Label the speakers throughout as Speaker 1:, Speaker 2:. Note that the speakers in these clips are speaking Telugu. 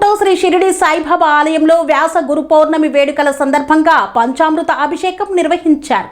Speaker 1: యాదగిరిగుట్ట శ్రీ షిరిడి సాయిబాబా ఆలయంలో వ్యాస గురు పౌర్ణమి వేడుకల సందర్భంగా పంచామృత అభిషేకం నిర్వహించారు.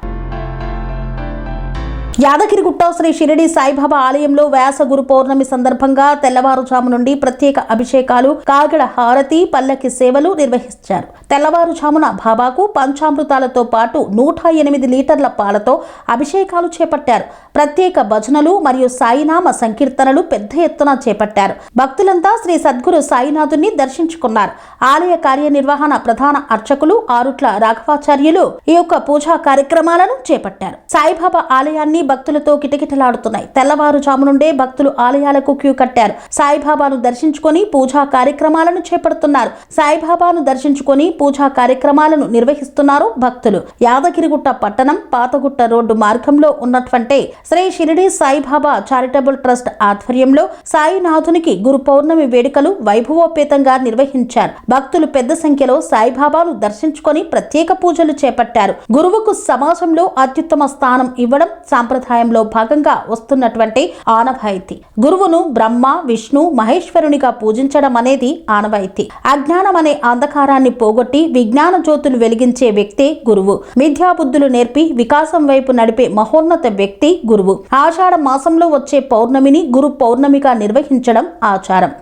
Speaker 1: యాదగిరిగుట్ట శ్రీ షిరిడి సాయిబాబా ఆలయంలో వ్యాస గురు పౌర్ణమి సందర్భంగా తెల్లవారుజాము నుండి ప్రత్యేక అభిషేకాలు, కాగడ హారతి, పల్లకి సేవలు నిర్వహించారు. తెల్లవారుజామున బాబాకు పంచామృతాలతో పాటు 108 లీటర్ల పాలతో అభిషేకాలు చేపట్టారు. ప్రత్యేక భజనలు మరియు సాయినామ సంకీర్తనలు పెద్ద ఎత్తున చేపట్టారు. భక్తులంతా శ్రీ సద్గురు సాయినాథుని దర్శించుకున్నారు. ఆలయ కార్యనిర్వహణ ప్రధాన అర్చకులు ఆరుట్ల రాఘవాచార్యులు ఈ యొక్క పూజా కార్యక్రమాలను చేపట్టారు. సాయిబాబా ఆలయాన్ని భక్తులతో కిటకిటలాడుతున్నాయి. తెల్లవారుజాము నుండే భక్తులు ఆలయాలకు క్యూ కట్టారు. సాయిబాబాను దర్శించుకొని పూజా కార్యక్రమాలను చేపడుతున్నారు. సాయిబాబాను దర్శించుకొని పూజా కార్యక్రమాలను నిర్వహిస్తున్నారు భక్తులు. యాదగిరిగుట్ట పట్టణం పాతగుట్ట రోడ్డు మార్గంలో ఉన్నటువంటి శ్రీ షిరిడి సాయిబాబా చారిటబుల్ ట్రస్ట్ ఆధ్వర్యంలో సాయినాథునికి గురు పౌర్ణమి వేడుకలు వైభవోపేతంగా నిర్వహించారు. భక్తులు పెద్ద సంఖ్యలో సాయిబాబాను దర్శించుకొని ప్రత్యేక పూజలు చేపట్టారు. గురువుకు సమాజంలో అత్యుత్తమ స్థానం ఇవ్వడం సాంప్రదాయంలో భాగంగా వస్తున్నటువంటి ఆనవాయితీ. గురువును బ్రహ్మ, విష్ణు, మహేశ్వరునిగా పూజించడం అనేది ఆనవాయితీ. అజ్ఞానం అనే అంధకారాన్ని పోగొట్టి విజ్ఞాన జ్యోతులు వెలిగించే వ్యక్తే గురువు. మిథ్యాబుద్ధులు నేర్పి వికాసం వైపు నడిపే మహోన్నత వ్యక్తి గురువు. ఆషాఢ మాసంలో వచ్చే పౌర్ణమిని గురు పౌర్ణమిగా నిర్వహించడం ఆచారం.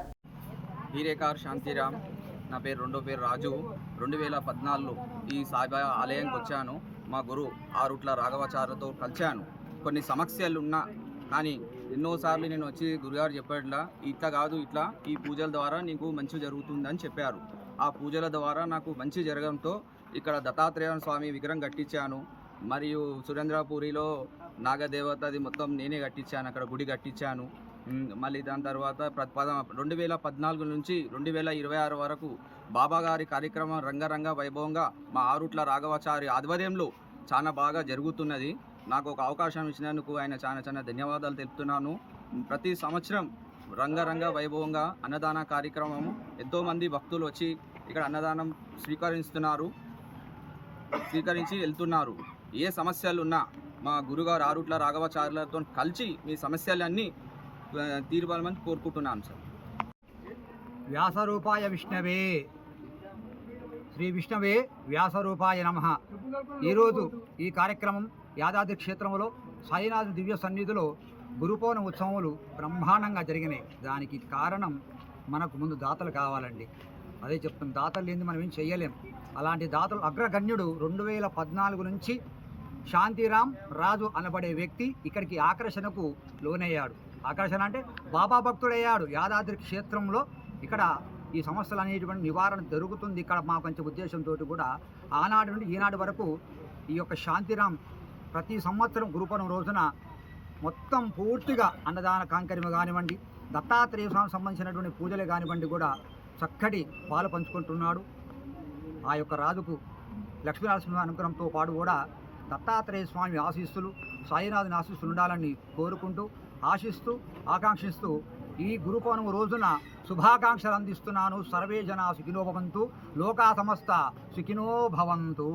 Speaker 2: శాంతిరామ్, నా రెండో పేరు రాజు. 2014లో ఈ సాయిబాబా ఆలయానికి వచ్చాను. మా గురు ఆరుట్ల రాఘవాచార్యతో కలిశాను. కొన్ని సమస్యలు ఉన్నా కానీ ఎన్నోసార్లు నేను వచ్చి గురుగారు చెప్పేట్లా ఇట్లా కాదు, ఇట్లా ఈ పూజల ద్వారా నీకు మంచి జరుగుతుందని చెప్పారు. ఆ పూజల ద్వారా నాకు మంచి జరగడంతో ఇక్కడ దత్తాత్రేయ స్వామి విగ్రహం కట్టించాను. మరియు సురేంద్రపూరిలో నాగదేవతది మొత్తం నేనే కట్టించాను, అక్కడ గుడి కట్టించాను. మళ్ళీ దాని తర్వాత 2014 నుంచి 2026 వరకు బాబా గారి కార్యక్రమం రంగరంగ వైభవంగా మా ఆరుట్ల రాఘవాచారి ఆధ్వర్యంలో చాలా బాగా జరుగుతున్నది. నాకు ఒక అవకాశం ఇచ్చినందుకు ఆయన చాలా ధన్యవాదాలు తెలుపుతున్నాను. ప్రతి సంవత్సరం రంగరంగ వైభవంగా అన్నదాన కార్యక్రమము, ఎంతోమంది భక్తులు వచ్చి ఇక్కడ అన్నదానం స్వీకరించి వెళ్తున్నారు. ఏ సమస్యలు ఉన్నా మా గురుగారు ఆరుట్ల రాఘవాచార్యులతో కలిసి మీ సమస్యలన్నీ తీర్పాలని కోరుకుంటున్నాను సార్.
Speaker 3: వ్యాసరూపాయ విష్ణవే, శ్రీ విష్ణవే వ్యాసరూపాయ నమః. ఈరోజు ఈ కార్యక్రమం యాదాద్రి క్షేత్రంలో సాయినాథ దివ్య సన్నిధిలో గురుపౌర్ణమి ఉత్సవములు బ్రహ్మాండంగా జరిగినాయి. దానికి కారణం మనకు ముందు దాతలు కావాలండి. అదే చెప్తాం, దాతలు లేని మనం ఏం చెయ్యలేం. అలాంటి దాతలు అగ్రగణ్యుడు 2014 నుంచి శాంతిరామ్ రాజు అనబడే వ్యక్తి ఇక్కడికి ఆకర్షణకు లోనయ్యాడు. ఆకర్షణ అంటే బాబా భక్తుడయ్యాడు. యాదాద్రి క్షేత్రంలో ఇక్కడ ఈ సమస్యలు అనేటువంటి నివారణ జరుగుతుంది ఇక్కడ మా కొంచెం ఉద్దేశంతో కూడా ఆనాటి నుండి ఈనాటి వరకు ఈ యొక్క శాంతిరామ్ ప్రతి సంవత్సరం గురుపౌర్ణమి రోజున మొత్తం పూర్తిగా అన్నదాన కాంకర్యం కానివ్వండి, దత్తాత్రేయ స్వామి సంబంధించినటువంటి పూజలే కానివ్వండి కూడా చక్కటి పాలు పంచుకుంటున్నాడు. ఆ యొక్క రాజుకు లక్ష్మీనరసింహ అనుగ్రహంతో పాటు కూడా దత్తాత్రేయ స్వామి ఆశీస్సులు, సాయినాథుని ఆశీస్సులు ఉండాలని కోరుకుంటూ ఆకాంక్షిస్తూ ఈ గురు పౌర్ణమి రోజున శుభాకాంక్షలు అందిస్తున్నాను. సర్వే జనా సుఖినో భవంతు, లోకా సమస్త సుఖినో భవంతు.